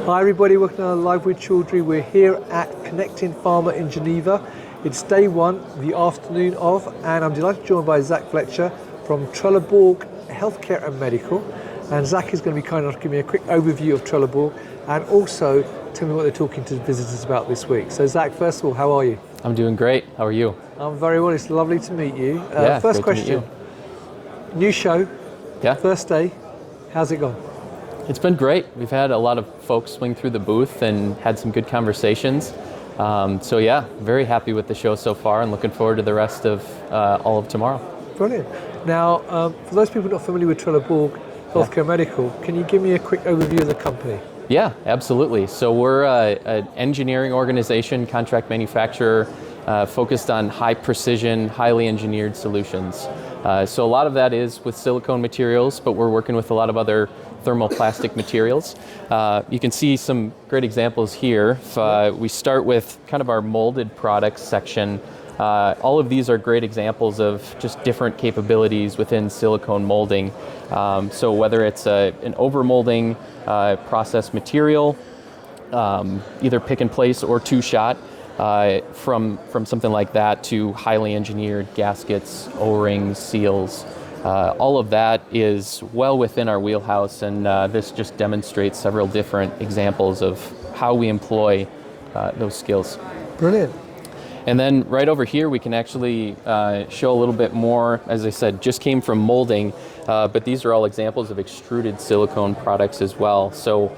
Hi everybody, welcome to Live with Chaudhry. We're here at Connecting Pharma in Geneva. It's day one, the afternoon of, and I'm delighted to be joined by Zach Fletcher from Trelleborg Healthcare and Medical. And Zach is going to be kind enough to give me a quick overview of Trelleborg and also tell me what they're talking to visitors about this week. So Zach, first of all, how are you? I'm doing great. How are you? I'm very well. It's lovely to meet you. Yeah, first great to meet question. New show. Yeah. First day. How's it gone? It's been great. We've had a lot of folks swing through the booth and had some good conversations. So yeah, very happy with the show so far and looking forward to the rest of all of tomorrow. Brilliant. Now, for those people not familiar with Trelleborg Healthcare and Medical, can you give me a quick overview of the company? Yeah, absolutely. So we're an engineering organization, contract manufacturer, focused on high precision, highly engineered solutions. So a lot of that is with silicone materials, but we're working with a lot of other thermoplastic materials. You can see some great examples here. If we start with kind of our molded products section, all of these are great examples of just different capabilities within silicone molding. So whether it's an overmolding process material, either pick and place or two-shot, from something like that to highly engineered gaskets, O-rings, seals. All of that is well within our wheelhouse, and this just demonstrates several different examples of how we employ those skills. Brilliant. And then right over here we can actually show a little bit more. As I said, just came from molding, but these are all examples of extruded silicone products as well. So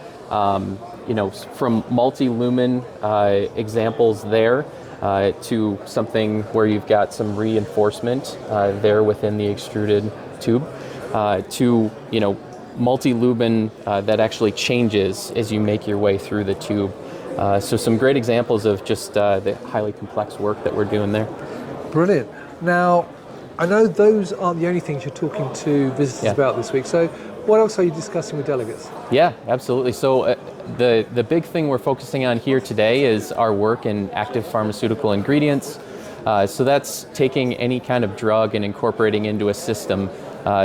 from multi-lumen examples there to something where you've got some reinforcement there within the extruded tube, to multi-lumen that actually changes as you make your way through the tube. So some great examples of just the highly complex work that we're doing there. Brilliant. Now, I know those aren't the only things you're talking to visitors about this week. So what else are you discussing with delegates? Yeah, absolutely. So the big thing we're focusing on here today is our work in active pharmaceutical ingredients. So that's taking any kind of drug and incorporating into a system.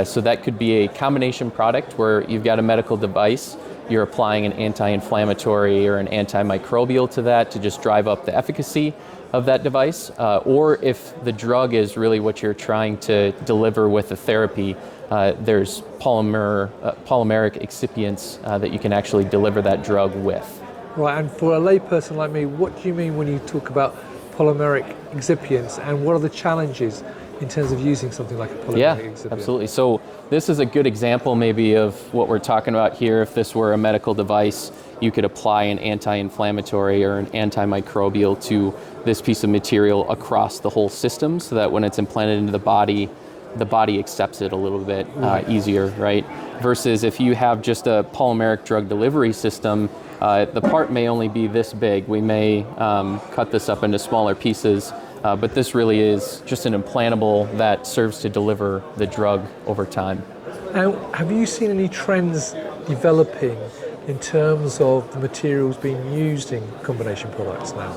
So that could be a combination product where you've got a medical device, you're applying an anti-inflammatory or an antimicrobial to that to just drive up the efficacy of that device. Or if the drug is really what you're trying to deliver with the therapy, there's polymeric excipients that you can actually deliver that drug with. Right, and for a layperson like me, what do you mean when you talk about polymeric excipients, and what are the challenges in terms of using something like a polymeric excipient? Yeah, absolutely. So this is a good example maybe of what we're talking about here. If this were a medical device, you could apply an anti-inflammatory or an antimicrobial to this piece of material across the whole system so that when it's implanted into the body accepts it a little bit easier, right? Versus if you have just a polymeric drug delivery system, the part may only be this big. We may cut this up into smaller pieces, but this really is just an implantable that serves to deliver the drug over time. Now, have you seen any trends developing in terms of the materials being used in combination products now?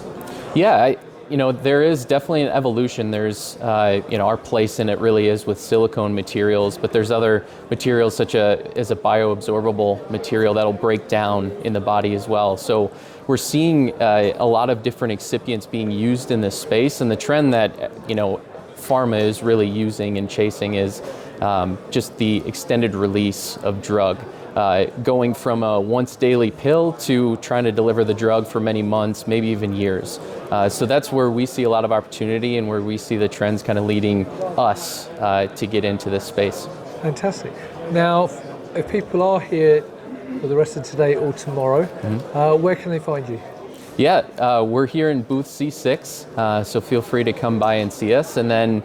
Yeah, there is definitely an evolution. There's, our place in it really is with silicone materials, but there's other materials such as a bioabsorbable material that'll break down in the body as well. So we're seeing a lot of different excipients being used in this space, and the trend that, pharma is really using and chasing is just the extended release of drug. Going from a once daily pill to trying to deliver the drug for many months, maybe even years. So that's where we see a lot of opportunity and where we see the trends kind of leading us to get into this space. Fantastic. Now, if people are here for the rest of today or tomorrow, where can they find you? Yeah, we're here in booth C6, so feel free to come by and see us. And then,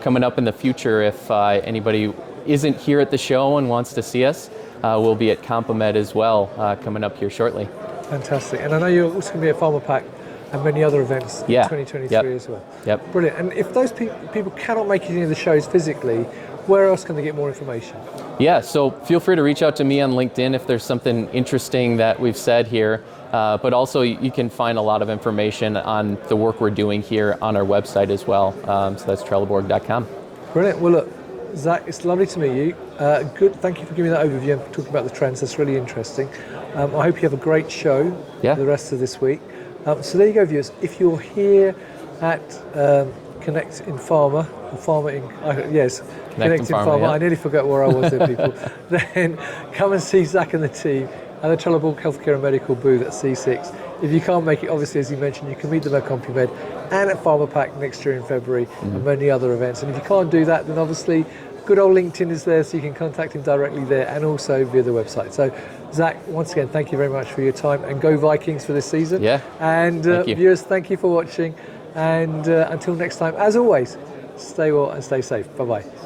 coming up in the future, if anybody isn't here at the show and wants to see us, we'll be at CompaMed as well, coming up here shortly. Fantastic. And I know you're also going to be at Pharma Pack and many other events in 2023 as well. Yep. Brilliant. And if those people cannot make it into the shows physically, where else can they get more information? Yeah, so feel free to reach out to me on LinkedIn if there's something interesting that we've said here. But also you can find a lot of information on the work we're doing here on our website as well. So that's Trelleborg.com. Brilliant. Well, look, Zach, it's lovely to meet you. Good. Thank you for giving that overview and talking about the trends. That's really interesting. I hope you have a great show the rest of this week. So there you go, viewers. If you're here at Connect in Pharma, or Pharma in, Connect in Pharma. Yeah. I nearly forgot where I was there, people. Then come and see Zach and the team at the Trelleborg Healthcare and Medical booth at C6. If you can't make it, obviously, as you mentioned, you can meet them at CompaMed and at Pharma Pack next year in February and many other events. And if you can't do that, then obviously good old LinkedIn is there, so you can contact him directly there and also via the website. So, Zach, once again, thank you very much for your time, and go Vikings for this season. Yeah. And viewers, thank you for watching. And until next time, as always, stay well and stay safe. Bye-bye.